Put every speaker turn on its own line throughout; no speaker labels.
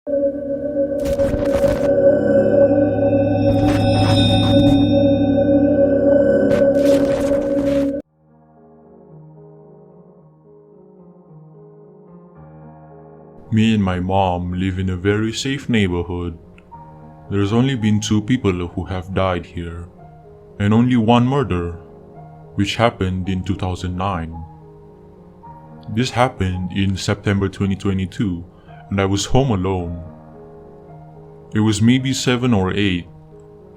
Me and my mom live in a very safe neighborhood. There's only been 2 people who have died here, and only one murder, which happened in 2009. This happened in September 2022, and I was home alone. It was maybe 7 or 8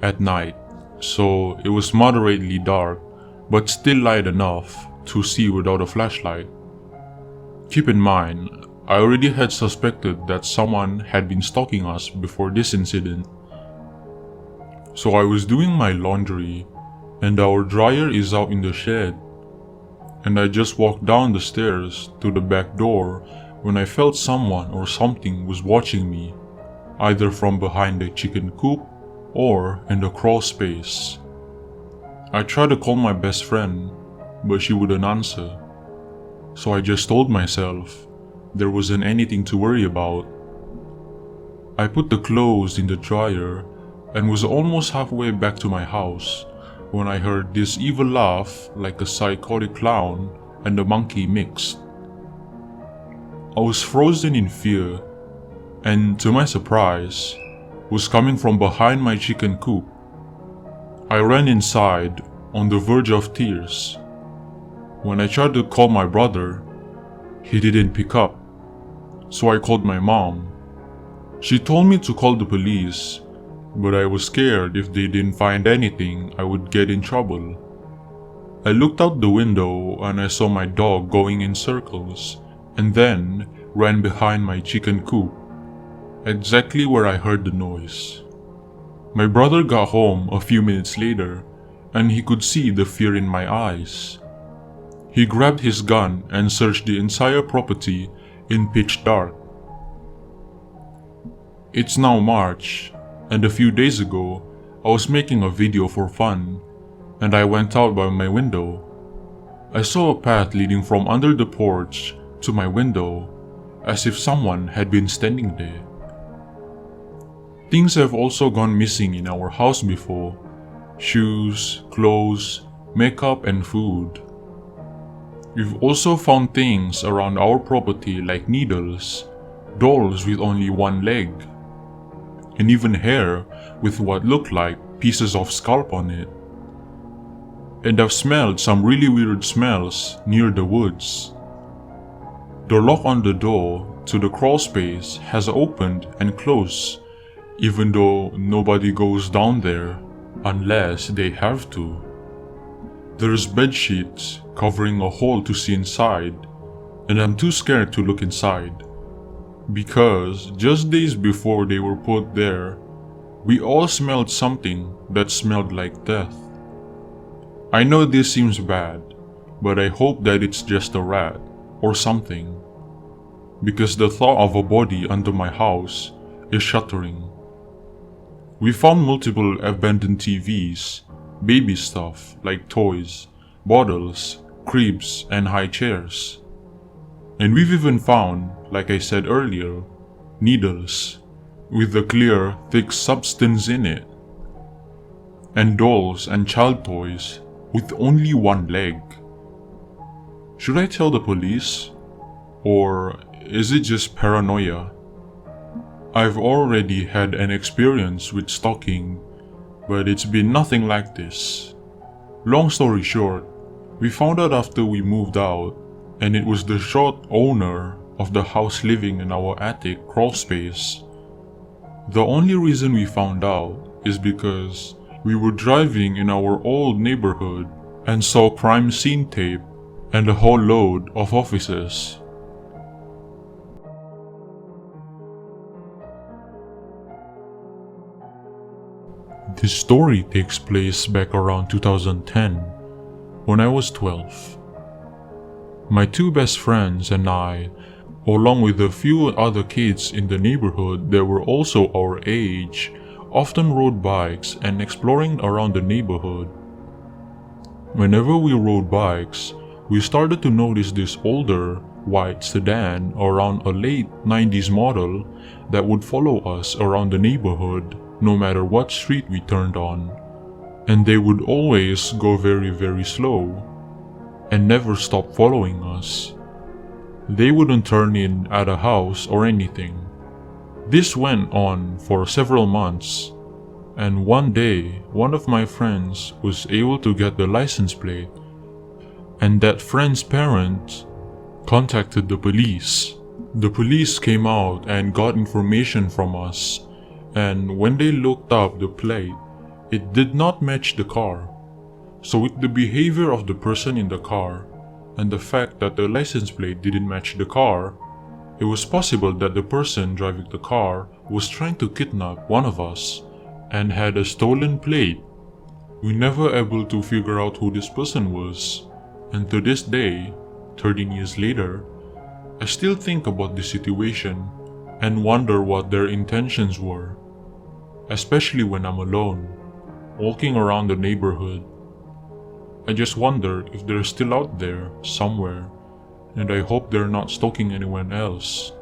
at night, so it was moderately dark, but still light enough to see without a flashlight. Keep in mind, I already had suspected that someone had been stalking us before this incident. So I was doing my laundry, and our dryer is out in the shed, and I just walked down the stairs to the back door when I felt someone or something was watching me, either from behind the chicken coop or in the crawl space. I tried to call my best friend, but she wouldn't answer. So I just told myself there wasn't anything to worry about. I put the clothes in the dryer and was almost halfway back to my house when I heard this evil laugh like a psychotic clown and a monkey mixed. I was frozen in fear, and to my surprise, was coming from behind my chicken coop. I ran inside on the verge of tears. When I tried to call my brother, he didn't pick up, so I called my mom. She told me to call the police, but I was scared if they didn't find anything, I would get in trouble. I looked out the window and I saw my dog going in circles, and then ran behind my chicken coop, exactly where I heard the noise. My brother got home a few minutes later, and he could see the fear in my eyes. He grabbed his gun and searched the entire property in pitch dark. It's now March, and a few days ago, I was making a video for fun, and I went out by my window. I saw a path leading from under the porch to my window, as if someone had been standing there. Things have also gone missing in our house before: shoes, clothes, makeup, and food. We've also found things around our property like needles, dolls with only one leg, and even hair with what looked like pieces of scalp on it. And I've smelled some really weird smells near the woods. The lock on the door to the crawl space has opened and closed, even though nobody goes down there unless they have to. There's bed sheets covering a hole to see inside, and I'm too scared to look inside, because just days before they were put there, we all smelled something that smelled like death. I know this seems bad, but I hope that it's just a rat or something, because the thought of a body under my house is shuddering. We found multiple abandoned TVs, baby stuff like toys, bottles, cribs, and high chairs. And we've even found, like I said earlier, needles with a clear, thick substance in it, and dolls and child toys with only one leg. Should I tell the police? Or is it just paranoia? I've already had an experience with stalking, but it's been nothing like this. Long story short, we found out after we moved out, and it was the short owner of the house living in our attic crawl space. The only reason we found out is because we were driving in our old neighborhood and saw crime scene tape and a whole load of officers. This story takes place back around 2010, when I was 12. My 2 best friends and I, along with a few other kids in the neighborhood that were also our age, often rode bikes and exploring around the neighborhood. Whenever we rode bikes, we started to notice this older, white sedan around a late 90s model that would follow us around the neighborhood no matter what street we turned on. And they would always go very slow and never stop following us. They wouldn't turn in at a house or anything. This went on for several months, and one day one of my friends was able to get the license plate, and that friend's parents contacted the police. The police came out and got information from us, and when they looked up the plate, it did not match the car. So with the behavior of the person in the car and the fact that the license plate didn't match the car, it was possible that the person driving the car was trying to kidnap one of us and had a stolen plate. We never able to figure out who this person was, and to this day, 13 years later, I still think about this situation and wonder what their intentions were, especially when I'm alone, walking around the neighborhood. I just wonder if they're still out there somewhere, and I hope they're not stalking anyone else.